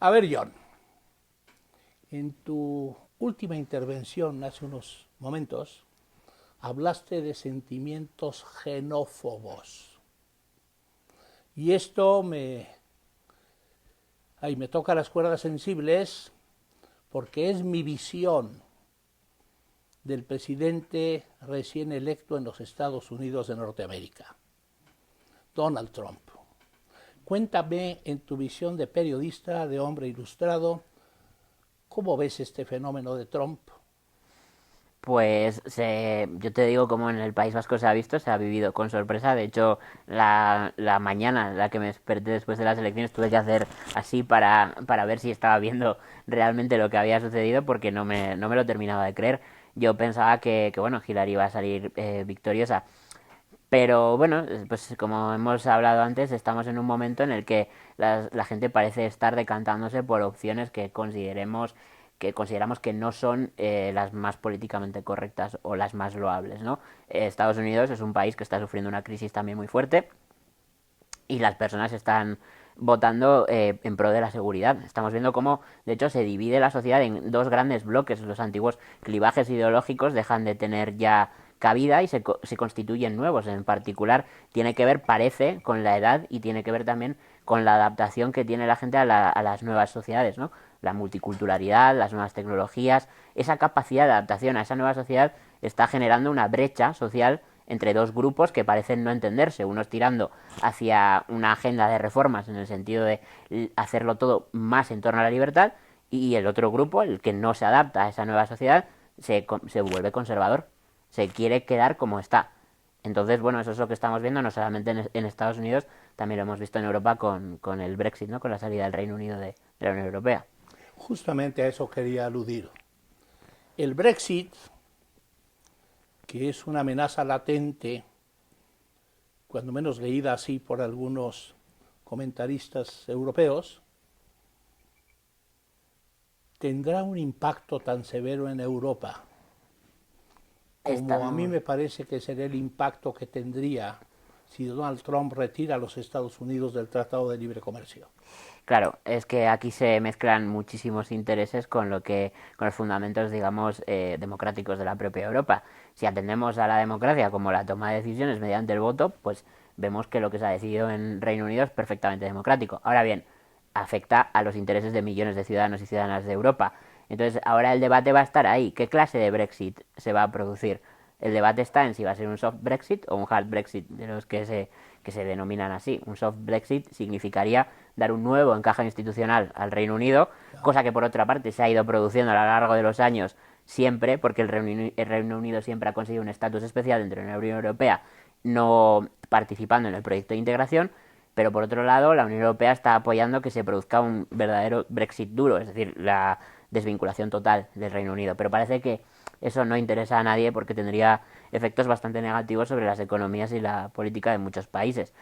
A ver, John, en tu última intervención hace unos momentos hablaste de sentimientos xenófobos. Y esto me toca las cuerdas sensibles porque es mi visión del presidente recién electo en los Estados Unidos de Norteamérica, Donald Trump. Cuéntame en tu visión de periodista, de hombre ilustrado, ¿cómo ves este fenómeno de Trump? Pues yo te digo, como en el País Vasco se ha visto, se ha vivido con sorpresa. De hecho, la mañana en la que me desperté después de las elecciones tuve que hacer así para ver si estaba viendo realmente lo que había sucedido porque no me lo terminaba de creer. Yo pensaba que bueno, Hillary iba a salir victoriosa. Pero bueno, pues como hemos hablado antes, estamos en un momento en el que la gente parece estar decantándose por opciones que consideramos que no son las más políticamente correctas o las más loables, ¿no? Estados Unidos es un país que está sufriendo una crisis también muy fuerte y las personas están votando en pro de la seguridad. Estamos viendo cómo, de hecho, se divide la sociedad en dos grandes bloques. Los antiguos clivajes ideológicos dejan de tener ya cabida y se constituyen nuevos. En particular, tiene que ver, parece, con la edad y tiene que ver también con la adaptación que tiene la gente a las nuevas sociedades, ¿no? La multiculturalidad, las nuevas tecnologías, esa capacidad de adaptación a esa nueva sociedad está generando una brecha social entre dos grupos que parecen no entenderse, unos tirando hacia una agenda de reformas en el sentido de hacerlo todo más en torno a la libertad y el otro grupo, el que no se adapta a esa nueva sociedad, se vuelve conservador, se quiere quedar como está. Entonces, bueno, eso es lo que estamos viendo no solamente en Estados Unidos, también lo hemos visto en Europa con el Brexit, ¿no? Con la salida del Reino Unido de la Unión Europea. Justamente a eso quería aludir. El Brexit, que es una amenaza latente, cuando menos leída así por algunos comentaristas europeos, tendrá un impacto tan severo en Europa como a mí Estamos me parece que sería el impacto que tendría si Donald Trump retira a los Estados Unidos del Tratado de Libre Comercio. Claro, es que aquí se mezclan muchísimos intereses con los fundamentos, digamos, democráticos de la propia Europa. Si atendemos a la democracia como la toma de decisiones mediante el voto, pues vemos que lo que se ha decidido en Reino Unido es perfectamente democrático. Ahora bien, afecta a los intereses de millones de ciudadanos y ciudadanas de Europa. Entonces, ahora el debate va a estar ahí. ¿Qué clase de Brexit se va a producir? El debate está en si va a ser un soft Brexit o un hard Brexit, de los que se denominan así. Un soft Brexit significaría dar un nuevo encaje institucional al Reino Unido, cosa que por otra parte se ha ido produciendo a lo largo de los años siempre, porque el Reino Unido siempre ha conseguido un estatus especial dentro de la Unión Europea, no participando en el proyecto de integración, pero por otro lado la Unión Europea está apoyando que se produzca un verdadero Brexit duro, es decir, la desvinculación total del Reino Unido. Pero parece que eso no interesa a nadie porque tendría efectos bastante negativos sobre las economías y la política de muchos países.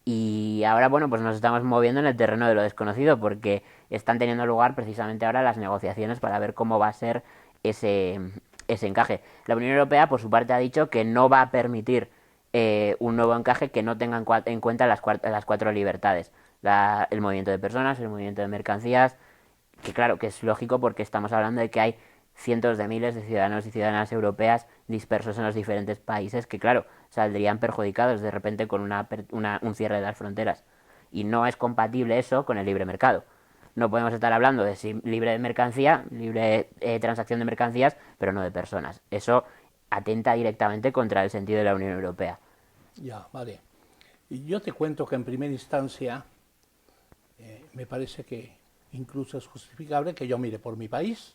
Y ahora, bueno, pues nos estamos moviendo en el terreno de lo desconocido porque están teniendo lugar precisamente ahora las negociaciones para ver cómo va a ser ese, ese encaje. La Unión Europea, por su parte, ha dicho que no va a permitir un nuevo encaje que no tenga en cuenta las cuatro libertades. El movimiento de personas, el movimiento de mercancías, que claro, que es lógico porque estamos hablando de que hay cientos de miles de ciudadanos y ciudadanas europeas dispersos en los diferentes países que, claro, saldrían perjudicados de repente con un cierre de las fronteras. Y no es compatible eso con el libre mercado. No podemos estar hablando de libre de mercancía, libre transacción de mercancías, pero no de personas. Eso atenta directamente contra el sentido de la Unión Europea. Ya, vale. Y yo te cuento que en primera instancia me parece que incluso es justificable que yo mire por mi país.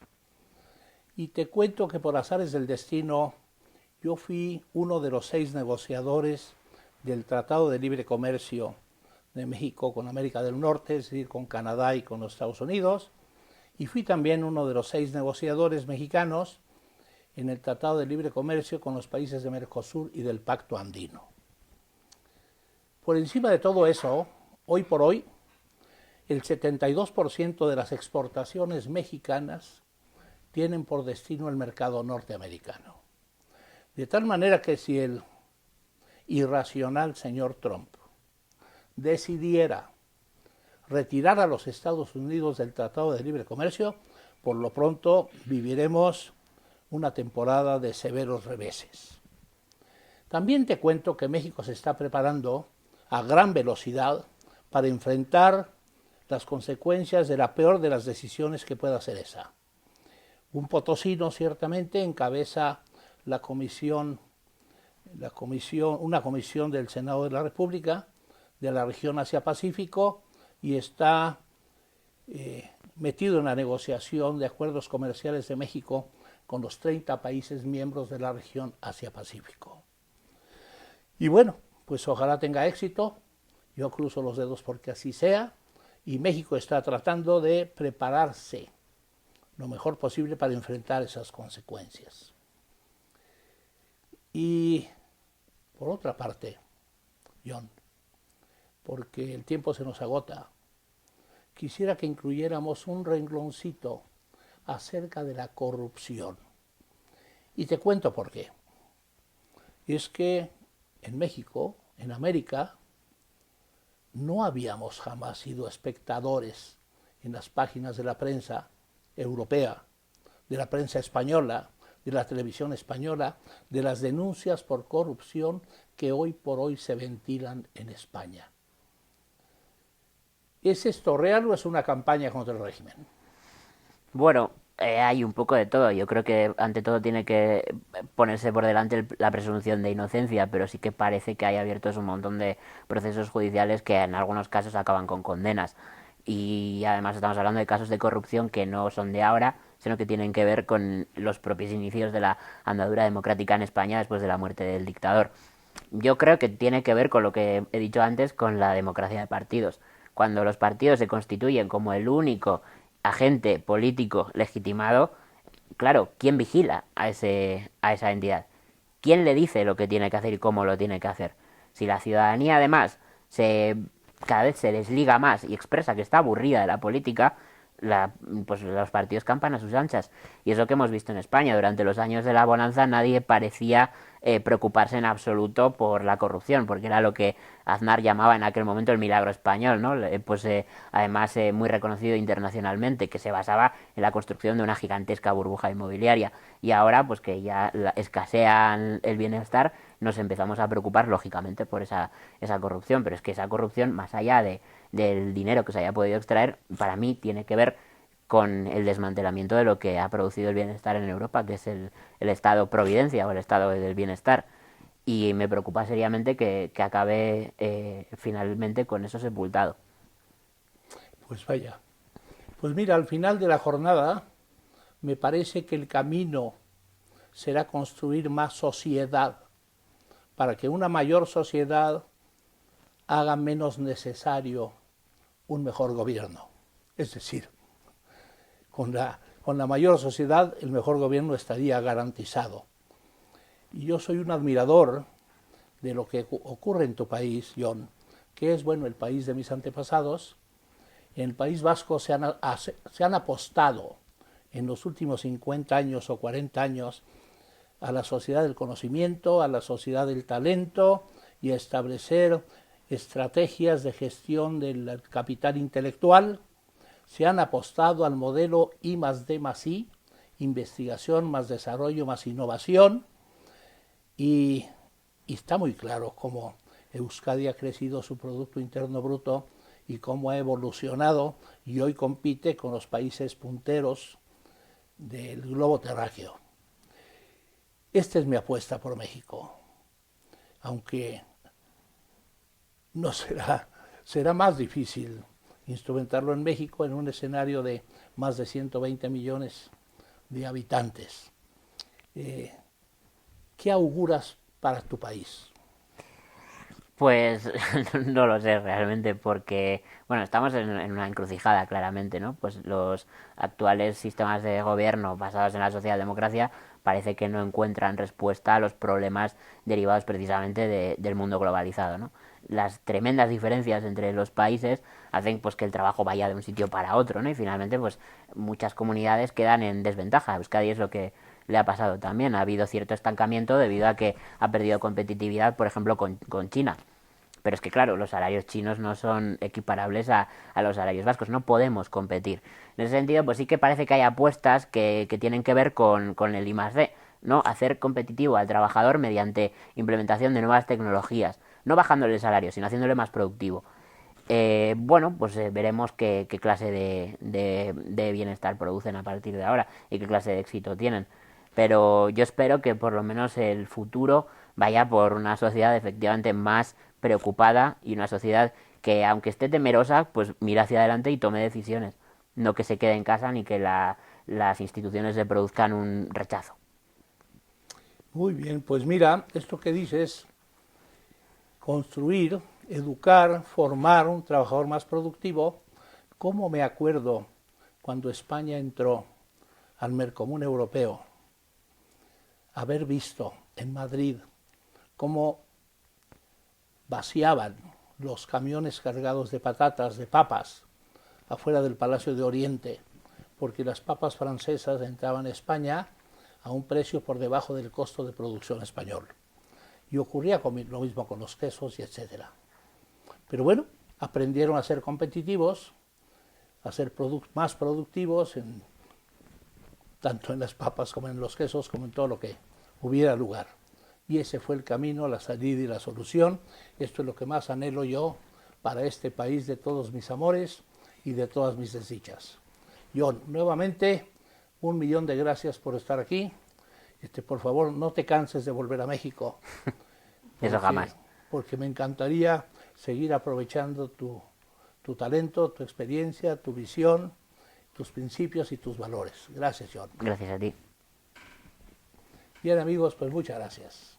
Y te cuento que por azares del destino yo fui uno de los 6 negociadores del Tratado de Libre Comercio de México con América del Norte, es decir, con Canadá y con los Estados Unidos. Y fui también uno de los 6 negociadores mexicanos en el Tratado de Libre Comercio con los países de Mercosur y del Pacto Andino. Por encima de todo eso, hoy por hoy, el 72% de las exportaciones mexicanas tienen por destino el mercado norteamericano. De tal manera que si el irracional señor Trump decidiera retirar a los Estados Unidos del Tratado de Libre Comercio, por lo pronto viviremos una temporada de severos reveses. También te cuento que México se está preparando a gran velocidad para enfrentar las consecuencias de la peor de las decisiones que pueda hacer esa. Un potosino ciertamente encabeza una comisión del Senado de la República de la región Asia-Pacífico y está metido en la negociación de acuerdos comerciales de México con los 30 países miembros de la región Asia-Pacífico. Y bueno, pues ojalá tenga éxito, yo cruzo los dedos porque así sea, y México está tratando de prepararse lo mejor posible para enfrentar esas consecuencias. Y por otra parte, John, porque el tiempo se nos agota, quisiera que incluyéramos un rengloncito acerca de la corrupción. Y te cuento por qué. Es que en México, en América, no habíamos jamás sido espectadores en las páginas de la prensa europea, de la prensa española, de la televisión española, de las denuncias por corrupción que hoy por hoy se ventilan en España. ¿Es esto real o es una campaña contra el régimen? Bueno, hay un poco de todo. Yo creo que ante todo tiene que ponerse por delante la presunción de inocencia, pero sí que parece que hay abiertos un montón de procesos judiciales que en algunos casos acaban con condenas. Y además estamos hablando de casos de corrupción que no son de ahora, sino que tienen que ver con los propios inicios de la andadura democrática en España después de la muerte del dictador. Yo creo que tiene que ver con lo que he dicho antes, con la democracia de partidos. Cuando los partidos se constituyen como el único agente político legitimado, claro, ¿quién vigila a esa entidad? ¿Quién le dice lo que tiene que hacer y cómo lo tiene que hacer? Si la ciudadanía además cada vez se desliga más y expresa que está aburrida de la política, pues los partidos campan a sus anchas. Y es lo que hemos visto en España. Durante los años de la bonanza nadie parecía preocuparse en absoluto por la corrupción, porque era lo que Aznar llamaba en aquel momento el milagro español, ¿no? Además muy reconocido internacionalmente, que se basaba en la construcción de una gigantesca burbuja inmobiliaria. Y ahora, pues que ya escasea el bienestar, nos empezamos a preocupar, lógicamente, por esa corrupción. Pero es que esa corrupción, más allá del dinero que se haya podido extraer, para mí tiene que ver con el desmantelamiento de lo que ha producido el bienestar en Europa, que es el Estado Providencia o el Estado del Bienestar. Y me preocupa seriamente que acabe finalmente con eso sepultado. Pues vaya. Pues mira, al final de la jornada me parece que el camino será construir más sociedad, para que una mayor sociedad haga menos necesario un mejor gobierno. Es decir, con la mayor sociedad el mejor gobierno estaría garantizado. Y yo soy un admirador de lo que ocurre en tu país, John, que es, bueno, el país de mis antepasados. En el País Vasco se han apostado en los últimos 50 años o 40 años a la sociedad del conocimiento, a la sociedad del talento y a establecer estrategias de gestión del capital intelectual. Se han apostado al modelo I+D+I, investigación más desarrollo más innovación, y está muy claro cómo Euskadi ha crecido su Producto Interno Bruto y cómo ha evolucionado y hoy compite con los países punteros del globo terráqueo. Esta es mi apuesta por México, aunque no será más difícil instrumentarlo en México en un escenario de más de 120 millones de habitantes. ¿Qué auguras para tu país? Pues no lo sé realmente porque, bueno, estamos en una encrucijada claramente, ¿no? Pues los actuales sistemas de gobierno basados en la socialdemocracia parece que no encuentran respuesta a los problemas derivados precisamente del mundo globalizado, ¿no? Las tremendas diferencias entre los países hacen pues que el trabajo vaya de un sitio para otro, ¿no? Y finalmente pues muchas comunidades quedan en desventaja. Euskadi es lo que le ha pasado también. Ha habido cierto estancamiento debido a que ha perdido competitividad, por ejemplo, con China. pero es que claro, los salarios chinos no son equiparables a los salarios vascos, no podemos competir. En ese sentido, pues sí que parece que hay apuestas que tienen que ver con el I+D, ¿no? Hacer competitivo al trabajador mediante implementación de nuevas tecnologías, no bajándole el salario, sino haciéndole más productivo. Bueno, pues veremos qué clase de bienestar producen a partir de ahora y qué clase de éxito tienen. Pero yo espero que por lo menos el futuro vaya por una sociedad efectivamente más preocupada y una sociedad que, aunque esté temerosa, pues mire hacia adelante y tome decisiones. No que se quede en casa ni que las instituciones le produzcan un rechazo. Muy bien, pues mira, esto que dices, construir, educar, formar un trabajador más productivo, ¿cómo me acuerdo cuando España entró al Mercomún Europeo? Haber visto en Madrid cómo vaciaban los camiones cargados de patatas, de papas, afuera del Palacio de Oriente, porque las papas francesas entraban a España a un precio por debajo del costo de producción español. Y ocurría lo mismo con los quesos y etcétera. Pero bueno, aprendieron a ser competitivos, a ser más productivos, tanto en las papas como en los quesos, como en todo lo que hubiera lugar. Y ese fue el camino, la salida y la solución. Esto es lo que más anhelo yo para este país de todos mis amores y de todas mis desdichas. John, nuevamente, 1.000.000 de gracias por estar aquí. Por favor, no te canses de volver a México. Eso jamás. Porque me encantaría seguir aprovechando tu talento, tu experiencia, tu visión, tus principios y tus valores. Gracias, John. Gracias a ti. Bien, amigos, pues muchas gracias.